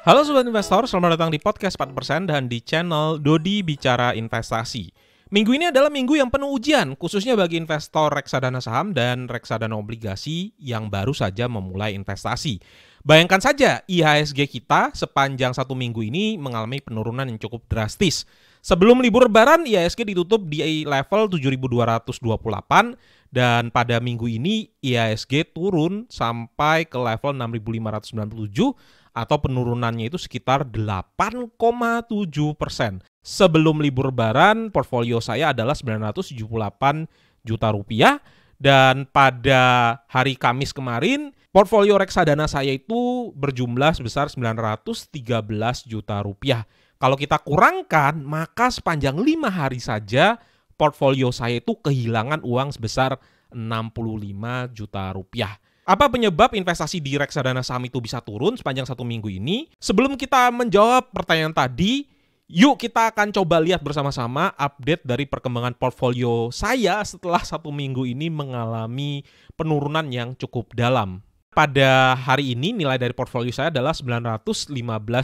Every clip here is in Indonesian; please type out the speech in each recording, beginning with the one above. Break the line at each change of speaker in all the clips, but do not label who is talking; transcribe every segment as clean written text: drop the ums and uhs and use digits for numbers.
Halo Sobat Investor, selamat datang di podcast 4% dan di channel Dodi Bicara Investasi. Minggu ini adalah minggu yang penuh ujian, khususnya bagi investor reksadana saham dan reksadana obligasi yang baru saja memulai investasi. Bayangkan saja, IHSG kita sepanjang satu minggu ini mengalami penurunan yang cukup drastis. Sebelum libur lebaran, IHSG ditutup di level 7.228 dan pada minggu ini IHSG turun sampai ke level 6.597 atau penurunannya itu sekitar 8,7%. Sebelum libur lebaran, portfolio saya adalah 978 juta rupiah dan pada hari Kamis kemarin, portfolio reksadana saya itu berjumlah sebesar 913 juta rupiah. Kalau kita kurangkan, maka sepanjang 5 hari saja portfolio saya itu kehilangan uang sebesar 65 juta rupiah. Apa penyebab investasi di reksadana saham itu bisa turun sepanjang satu minggu ini? Sebelum kita menjawab pertanyaan tadi, yuk kita akan coba lihat bersama-sama update dari perkembangan portfolio saya setelah satu minggu ini mengalami penurunan yang cukup dalam. Pada hari ini nilai dari portfolio saya adalah 915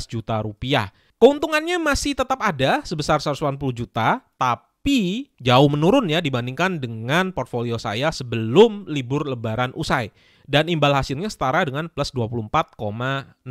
juta rupiah. Keuntungannya masih tetap ada sebesar 180 juta, tapi jauh menurun ya dibandingkan dengan portfolio saya sebelum libur lebaran usai. Dan imbal hasilnya setara dengan plus 24,66%.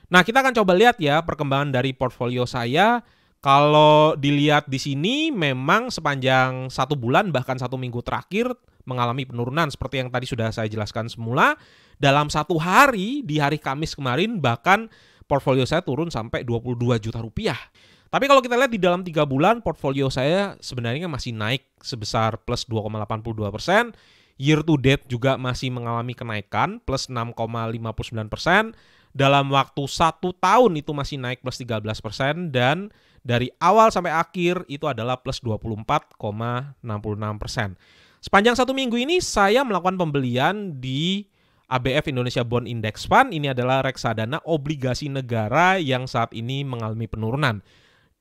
Nah, kita akan coba lihat ya perkembangan dari portfolio saya. Kalau dilihat di sini memang sepanjang satu bulan bahkan satu minggu terakhir mengalami penurunan seperti yang tadi sudah saya jelaskan semula. Dalam satu hari, di hari Kamis kemarin bahkan portfolio saya turun sampai 22 juta rupiah. Tapi kalau kita lihat di dalam 3 bulan portfolio saya sebenarnya masih naik sebesar plus 2,82%. Year to date juga masih mengalami kenaikan plus 6,59%. Dalam waktu 1 tahun itu masih naik plus 13%. Dan dari awal sampai akhir itu adalah plus 24,66%. Sepanjang satu minggu ini saya melakukan pembelian di ABF Indonesia Bond Index Fund. Ini adalah reksadana obligasi negara yang saat ini mengalami penurunan.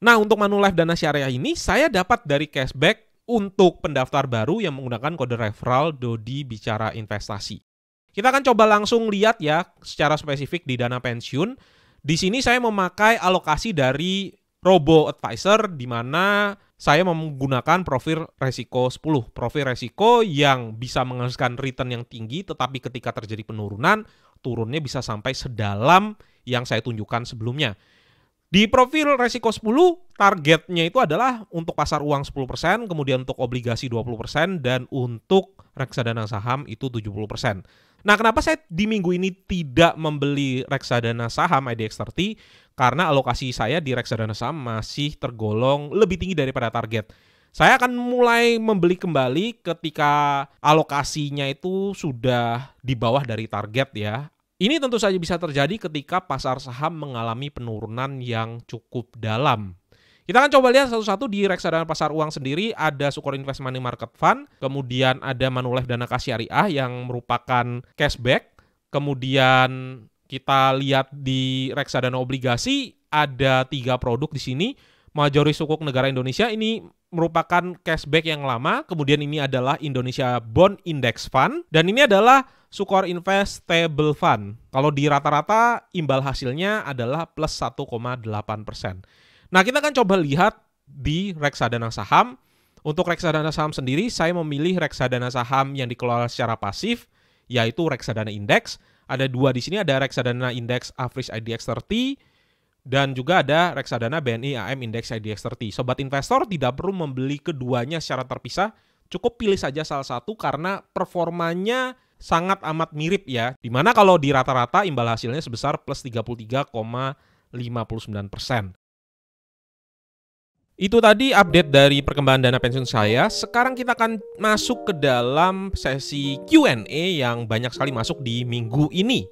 Nah, untuk Manulife Dana Syariah ini saya dapat dari cashback untuk pendaftar baru yang menggunakan kode referral Dodi Bicara Investasi. Kita akan coba langsung lihat ya secara spesifik di dana pensiun. Di sini saya memakai alokasi dari Robo Advisor di mana saya menggunakan profil resiko 10. Profil resiko yang bisa menghasilkan return yang tinggi tetapi ketika terjadi penurunan, turunnya bisa sampai sedalam yang saya tunjukkan sebelumnya. Di profil resiko 10, targetnya itu adalah untuk pasar uang 10%, kemudian untuk obligasi 20%, dan untuk reksadana saham itu 70%. Nah, kenapa saya di minggu ini tidak membeli reksadana saham IDX30? Karena alokasi saya di reksadana saham masih tergolong lebih tinggi daripada target. Saya akan mulai membeli kembali ketika alokasinya itu sudah di bawah dari target ya. Ini tentu saja bisa terjadi ketika pasar saham mengalami penurunan yang cukup dalam. Kita akan coba lihat satu-satu di reksadana pasar uang sendiri. Ada Sukor Invest Money Market Fund, kemudian ada Manulife Dana Syariah yang merupakan cashback. Kemudian kita lihat di reksadana obligasi ada 3 produk di sini. Majori Sukuk Negara Indonesia ini merupakan cashback yang lama. Kemudian ini adalah Indonesia Bond Index Fund dan ini adalah Sukor Invest Stable Fund. Kalau di rata-rata imbal hasilnya adalah plus 1,8%. Nah, kita akan coba lihat di reksadana saham. Untuk reksadana saham sendiri, saya memilih reksadana saham yang dikelola secara pasif, yaitu reksadana indeks. Ada 2 di sini, ada reksadana indeks Average IDX30 dan juga ada reksadana BNI AM Index IDX30. Sobat investor tidak perlu membeli keduanya secara terpisah, cukup pilih saja salah satu karena performanya sangat amat mirip ya. Dimana kalau di rata-rata imbal hasilnya sebesar plus 33,59%. Itu tadi update dari perkembangan dana pensiun saya. Sekarang kita akan masuk ke dalam sesi Q&A yang banyak sekali masuk di minggu ini.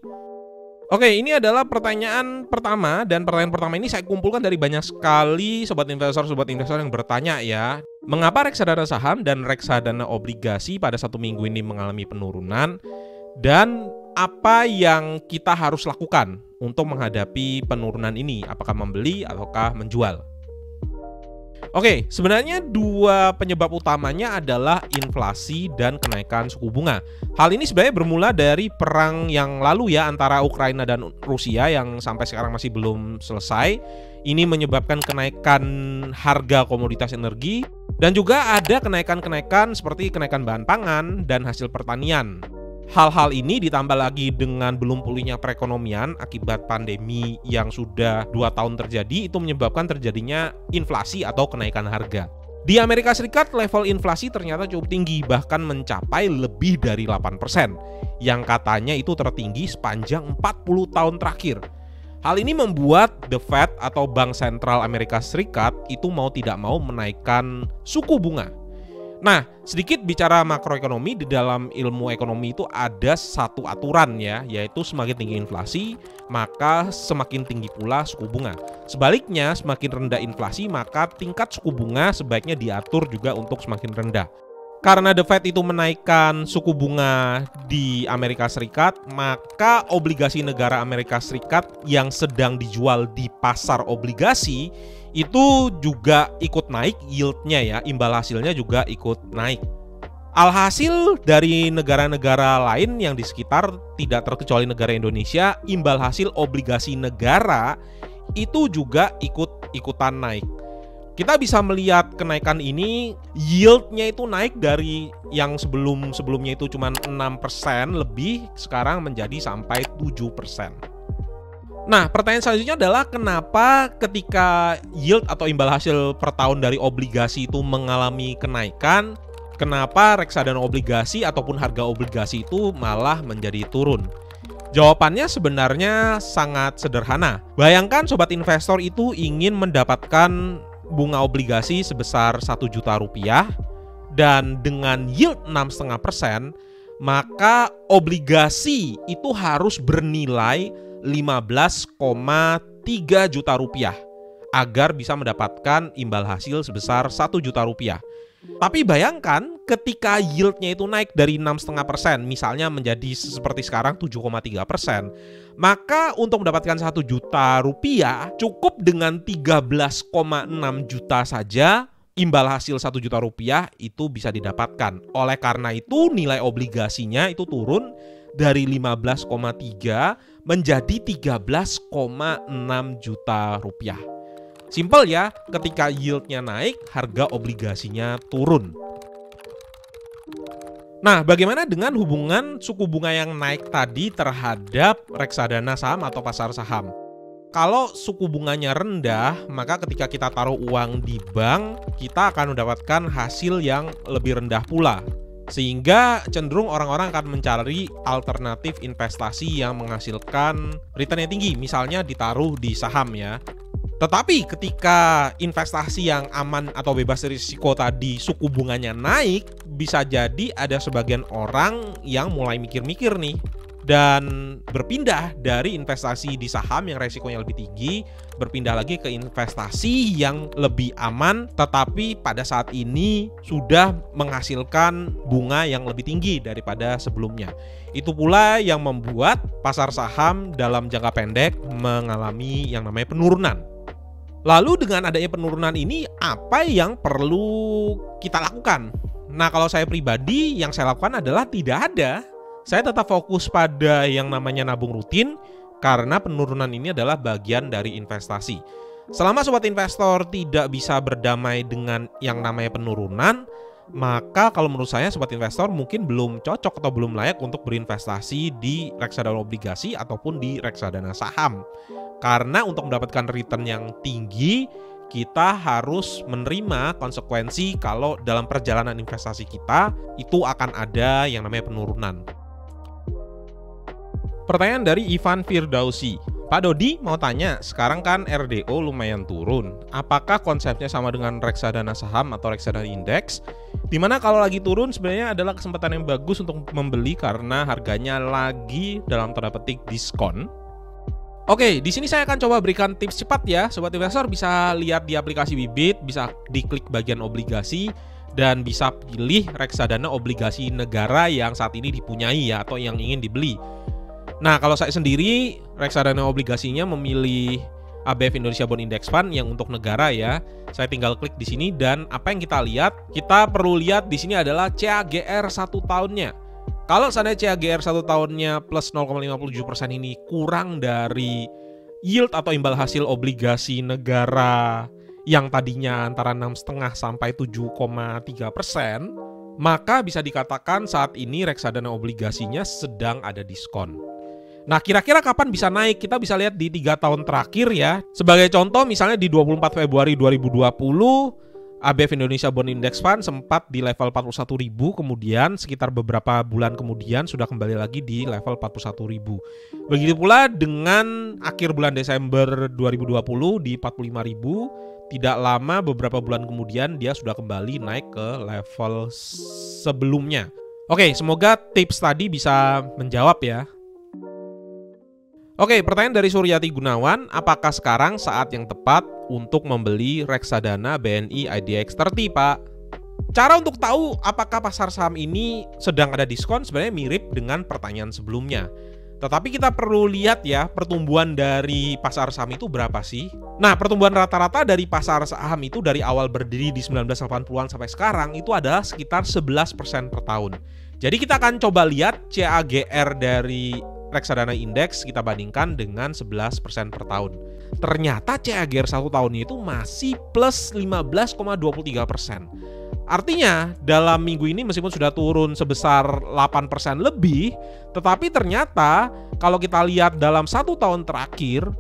Oke, ini adalah pertanyaan pertama dan pertanyaan pertama ini saya kumpulkan dari banyak sekali sobat investor yang bertanya ya. Mengapa reksadana saham dan reksadana obligasi pada satu minggu ini mengalami penurunan dan apa yang kita harus lakukan untuk menghadapi penurunan ini? Apakah membeli ataukah menjual? Oke, sebenarnya dua penyebab utamanya adalah inflasi dan kenaikan suku bunga. Hal ini sebenarnya bermula dari perang yang lalu ya antara Ukraina dan Rusia yang sampai sekarang masih belum selesai. Ini menyebabkan kenaikan harga komoditas energi dan juga ada kenaikan-kenaikan seperti kenaikan bahan pangan dan hasil pertanian. Hal-hal ini ditambah lagi dengan belum pulihnya perekonomian akibat pandemi yang sudah 2 tahun terjadi, itu menyebabkan terjadinya inflasi atau kenaikan harga. Di Amerika Serikat level inflasi ternyata cukup tinggi, bahkan mencapai lebih dari 8%, yang katanya itu tertinggi sepanjang 40 tahun terakhir. Hal ini membuat The Fed atau Bank Sentral Amerika Serikat itu mau tidak mau menaikkan suku bunga. Nah, sedikit bicara makroekonomi, di dalam ilmu ekonomi itu ada satu aturan ya, yaitu semakin tinggi inflasi, maka semakin tinggi pula suku bunga. Sebaliknya, semakin rendah inflasi, maka tingkat suku bunga sebaiknya diatur juga untuk semakin rendah. Karena The Fed itu menaikkan suku bunga di Amerika Serikat, maka obligasi negara Amerika Serikat yang sedang dijual di pasar obligasi itu juga ikut naik yieldnya ya, imbal hasilnya juga ikut naik. Alhasil dari negara-negara lain yang di sekitar, tidak terkecuali negara Indonesia, imbal hasil obligasi negara itu juga ikut-ikutan naik. Kita bisa melihat kenaikan ini, yieldnya itu naik dari yang sebelumnya itu cuma 6% lebih, sekarang menjadi sampai 7%. Nah, pertanyaan selanjutnya adalah kenapa ketika yield atau imbal hasil per tahun dari obligasi itu mengalami kenaikan, kenapa reksadana obligasi ataupun harga obligasi itu malah menjadi turun? Jawabannya sebenarnya sangat sederhana. Bayangkan sobat investor itu ingin mendapatkan bunga obligasi sebesar 1 juta rupiah dan dengan yield 6,5%, maka obligasi itu harus bernilai 15,3 juta rupiah agar bisa mendapatkan imbal hasil sebesar 1 juta rupiah. Tapi bayangkan ketika yieldnya itu naik dari 6,5%, misalnya menjadi seperti sekarang 7,3%, maka untuk mendapatkan 1 juta rupiah cukup dengan 13,6 juta saja imbal hasil 1 juta rupiah itu bisa didapatkan. Oleh karena itu nilai obligasinya itu turun dari 15,3 menjadi 13,6 juta rupiah. Simpel ya, ketika yieldnya naik, harga obligasinya turun. Nah, bagaimana dengan hubungan suku bunga yang naik tadi terhadap reksadana saham atau pasar saham? Kalau suku bunganya rendah, maka ketika kita taruh uang di bank, kita akan mendapatkan hasil yang lebih rendah pula. Sehingga cenderung orang-orang akan mencari alternatif investasi yang menghasilkan return yang tinggi, misalnya ditaruh di saham ya. Tetapi ketika investasi yang aman atau bebas dari risiko tadi suku bunganya naik, bisa jadi ada sebagian orang yang mulai mikir-mikir nih dan berpindah dari investasi di saham yang resikonya lebih tinggi, berpindah lagi ke investasi yang lebih aman tetapi pada saat ini sudah menghasilkan bunga yang lebih tinggi daripada sebelumnya. Itu pula yang membuat pasar saham dalam jangka pendek mengalami yang namanya penurunan. Lalu dengan adanya penurunan ini, apa yang perlu kita lakukan? Nah, kalau saya pribadi, yang saya lakukan adalah tidak ada. Saya tetap fokus pada yang namanya nabung rutin, karena penurunan ini adalah bagian dari investasi. Selama sobat investor tidak bisa berdamai dengan yang namanya penurunan, maka kalau menurut saya sobat investor mungkin belum cocok atau belum layak untuk berinvestasi di reksadana obligasi ataupun di reksadana saham. Karena untuk mendapatkan return yang tinggi, kita harus menerima konsekuensi kalau dalam perjalanan investasi kita itu akan ada yang namanya penurunan. Pertanyaan dari Ivan Firdausi. Pak Dodi mau tanya, sekarang kan RDO lumayan turun. Apakah konsepnya sama dengan reksadana saham atau reksadana indeks? Dimana kalau lagi turun sebenarnya adalah kesempatan yang bagus untuk membeli karena harganya lagi dalam tanda petik diskon. Oke, di sini saya akan coba berikan tips cepat ya. Sobat investor bisa lihat di aplikasi Bibit, bisa diklik bagian obligasi, dan bisa pilih reksadana obligasi negara yang saat ini dipunyai ya, atau yang ingin dibeli. Nah, kalau saya sendiri, reksadana obligasinya memilih ABF Indonesia Bond Index Fund yang untuk negara ya. Saya tinggal klik di sini dan apa yang kita lihat? Kita perlu lihat di sini adalah CAGR 1 tahunnya. Kalau seandainya CAGR 1 tahunnya plus 0,57% ini kurang dari yield atau imbal hasil obligasi negara yang tadinya antara 6,5 sampai 7,3%, maka bisa dikatakan saat ini reksadana obligasinya sedang ada diskon. Nah, kira-kira kapan bisa naik? Kita bisa lihat di 3 tahun terakhir ya. Sebagai contoh, misalnya di 24 Februari 2020, ABF Indonesia Bond Index Fund sempat di level 41.000, kemudian sekitar beberapa bulan kemudian sudah kembali lagi di level 41.000. Begitu pula dengan akhir bulan Desember 2020 di 45.000, tidak lama beberapa bulan kemudian dia sudah kembali naik ke level sebelumnya. Oke, semoga tips tadi bisa menjawab ya. Oke, pertanyaan dari Suryati Gunawan, apakah sekarang saat yang tepat untuk membeli reksadana BNI IDX 30, Pak? Cara untuk tahu apakah pasar saham ini sedang ada diskon sebenarnya mirip dengan pertanyaan sebelumnya. Tetapi kita perlu lihat ya, pertumbuhan dari pasar saham itu berapa sih? Nah, pertumbuhan rata-rata dari pasar saham itu dari awal berdiri di 1980-an sampai sekarang itu adalah sekitar 11% per tahun. Jadi kita akan coba lihat CAGR dari reksadana indeks kita bandingkan dengan 11% per tahun. Ternyata CAGR 1 tahun itu masih plus 15,23%. Artinya dalam minggu ini meskipun sudah turun sebesar 8% lebih, tetapi ternyata kalau kita lihat dalam 1 tahun terakhir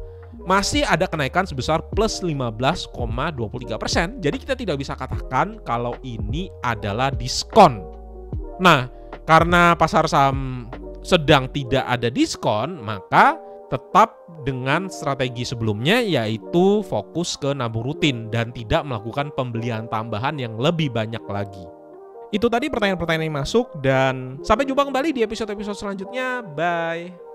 masih ada kenaikan sebesar plus 15,23%. Jadi kita tidak bisa katakan kalau ini adalah diskon. Nah, karena pasar saham sedang tidak ada diskon, maka tetap dengan strategi sebelumnya, yaitu fokus ke nabung rutin dan tidak melakukan pembelian tambahan yang lebih banyak lagi. Itu tadi pertanyaan-pertanyaan yang masuk, dan sampai jumpa kembali di episode-episode selanjutnya. Bye!